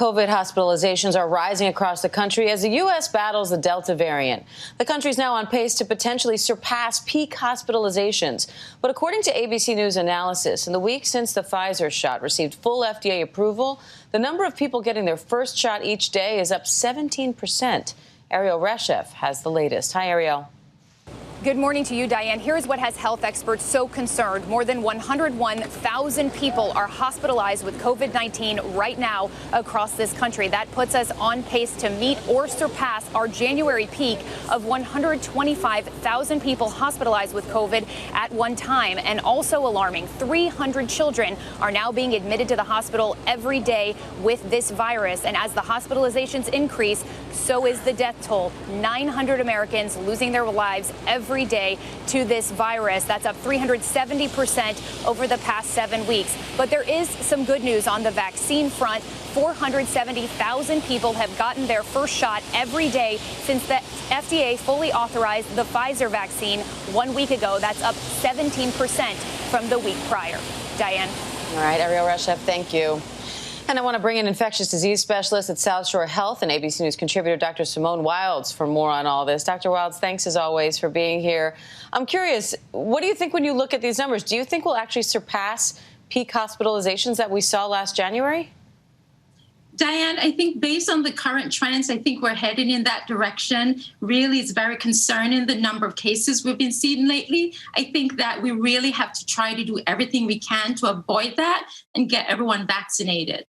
COVID hospitalizations are rising across the country as the U.S. battles the Delta variant. The country is now on pace to potentially surpass peak hospitalizations. But according to ABC News analysis, in the week since the Pfizer shot received full FDA approval, the number of people getting their first shot each day is up 17%. Ariel Reshef has the latest. Hi, Ariel. Good morning to you, Diane. Here's what has health experts so concerned. More than 101,000 people are hospitalized with COVID-19 right now across this country. That puts us on pace to meet or surpass our January peak of 125,000 people hospitalized with COVID at one time. And also alarming, 300 children are now being admitted to the hospital every day with this virus. And as the hospitalizations increase, so is the death toll. 900 Americans losing their lives every day to this virus. That's up 370% over the past 7 weeks. But there is some good news on the vaccine front. 470,000 people have gotten their first shot every day since the FDA fully authorized the Pfizer vaccine 1 week ago. That's up 17% from the week prior. Diane. All right, Ariel Reshef, thank you. And I want to bring in infectious disease specialist at South Shore Health and ABC News contributor Dr. Simone Wilds for more on all this. Dr. Wilds, thanks as always for being here. I'm curious, what do you think when you look at these numbers? Do you think we'll actually surpass peak hospitalizations that we saw last January? Diane, I think based on the current trends, I think we're headed in that direction. Really, it's very concerning the number of cases we've been seeing lately. I think that we really have to try to do everything we can to avoid that and get everyone vaccinated.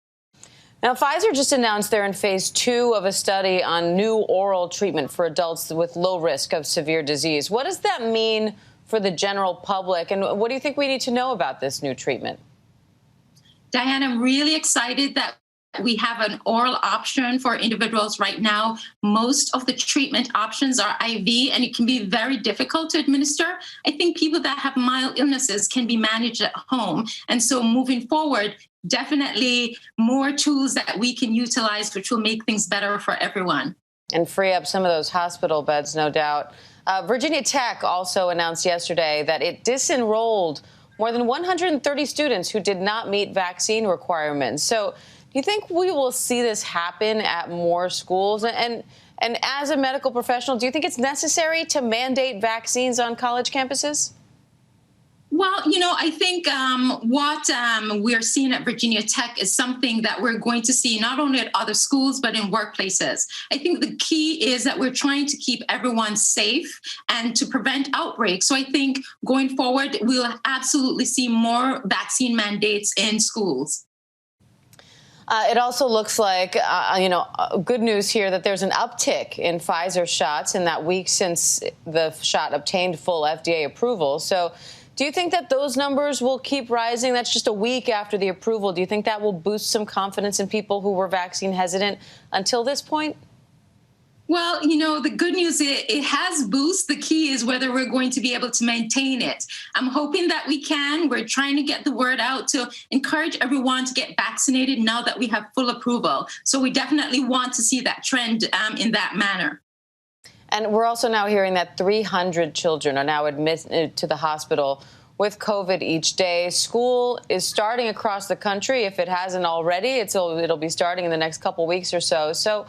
Now, Pfizer just announced they're in phase 2 of a study on new oral treatment for adults with low risk of severe disease. What does that mean for the general public? And what do you think we need to know about this new treatment? Diane, I'm really excited that we have an oral option for individuals right now. Most of the treatment options are IV, and it can be very difficult to administer. I think people that have mild illnesses can be managed at home. And so moving forward, definitely more tools that we can utilize, which will make things better for everyone. And free up some of those hospital beds, no doubt. Virginia Tech also announced yesterday that it disenrolled more than 130 students who did not meet vaccine requirements. So do you think we will see this happen at more schools? And as a medical professional, do you think it's necessary to mandate vaccines on college campuses? Well, I think what we're seeing at Virginia Tech is something that we're going to see not only at other schools, but in workplaces. I think the key is that we're trying to keep everyone safe and to prevent outbreaks. So I think going forward, we'll absolutely see more vaccine mandates in schools. It also looks like, good news here that there's an uptick in Pfizer shots in that week since the shot obtained full FDA approval. So do you think that those numbers will keep rising? That's just a week after the approval. Do you think that will boost some confidence in people who were vaccine hesitant until this point? Well, the good news is it has boost. The key is whether we're going to be able to maintain it. I'm hoping that we can. We're trying to get the word out to encourage everyone to get vaccinated now that we have full approval. So we definitely want to see that trend in that manner. And we're also now hearing that 300 children are now admitted to the hospital with COVID each day. School is starting across the country. If it hasn't already, it'll be starting in the next couple weeks or so. So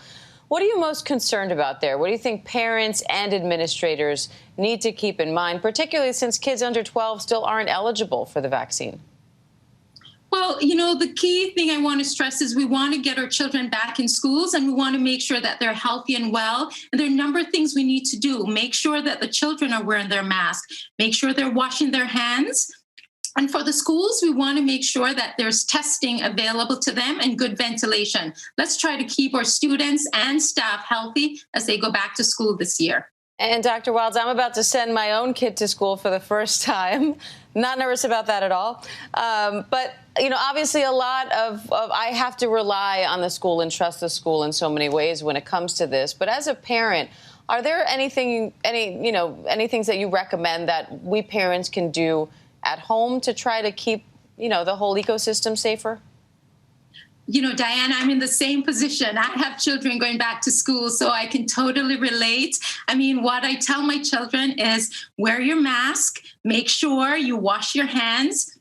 what are you most concerned about there? What do you think parents and administrators need to keep in mind, particularly since kids under 12 still aren't eligible for the vaccine? Well, the key thing I want to stress is we want to get our children back in schools, and we want to make sure that they're healthy and well. And there are a number of things we need to do. Make sure that the children are wearing their mask. Make sure they're washing their hands. And for the schools, we want to make sure that there's testing available to them and good ventilation. Let's try to keep our students and staff healthy as they go back to school this year. And Dr. Wilds, I'm about to send my own kid to school for the first time. Not nervous about that at all. But, obviously a lot of I have to rely on the school and trust the school in so many ways when it comes to this. But as a parent, are there any things that you recommend that we parents can do at home to try to keep, the whole ecosystem safer? Diana, I'm in the same position. I have children going back to school, so I can totally relate. What I tell my children is wear your mask, make sure you wash your hands,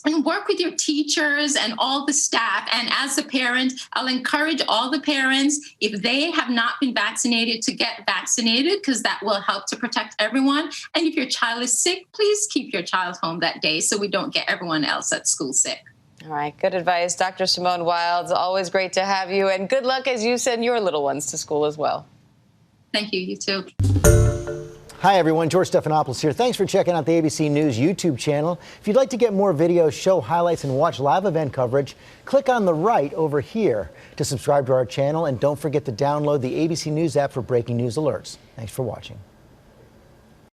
and work with your teachers and all the staff. And as a parent, I'll encourage all the parents, if they have not been vaccinated, to get vaccinated, because that will help to protect everyone. And if your child is sick, please keep your child home that day so we don't get everyone else at school sick. All right, good advice. Dr. Simone Wilds, always great to have you. And good luck as you send your little ones to school as well. Thank you. You too. Hi, everyone. George Stephanopoulos here. Thanks for checking out the ABC News YouTube channel. If you'd like to get more videos, show highlights, and watch live event coverage, click on the right over here to subscribe to our channel. And don't forget to download the ABC News app for breaking news alerts. Thanks for watching.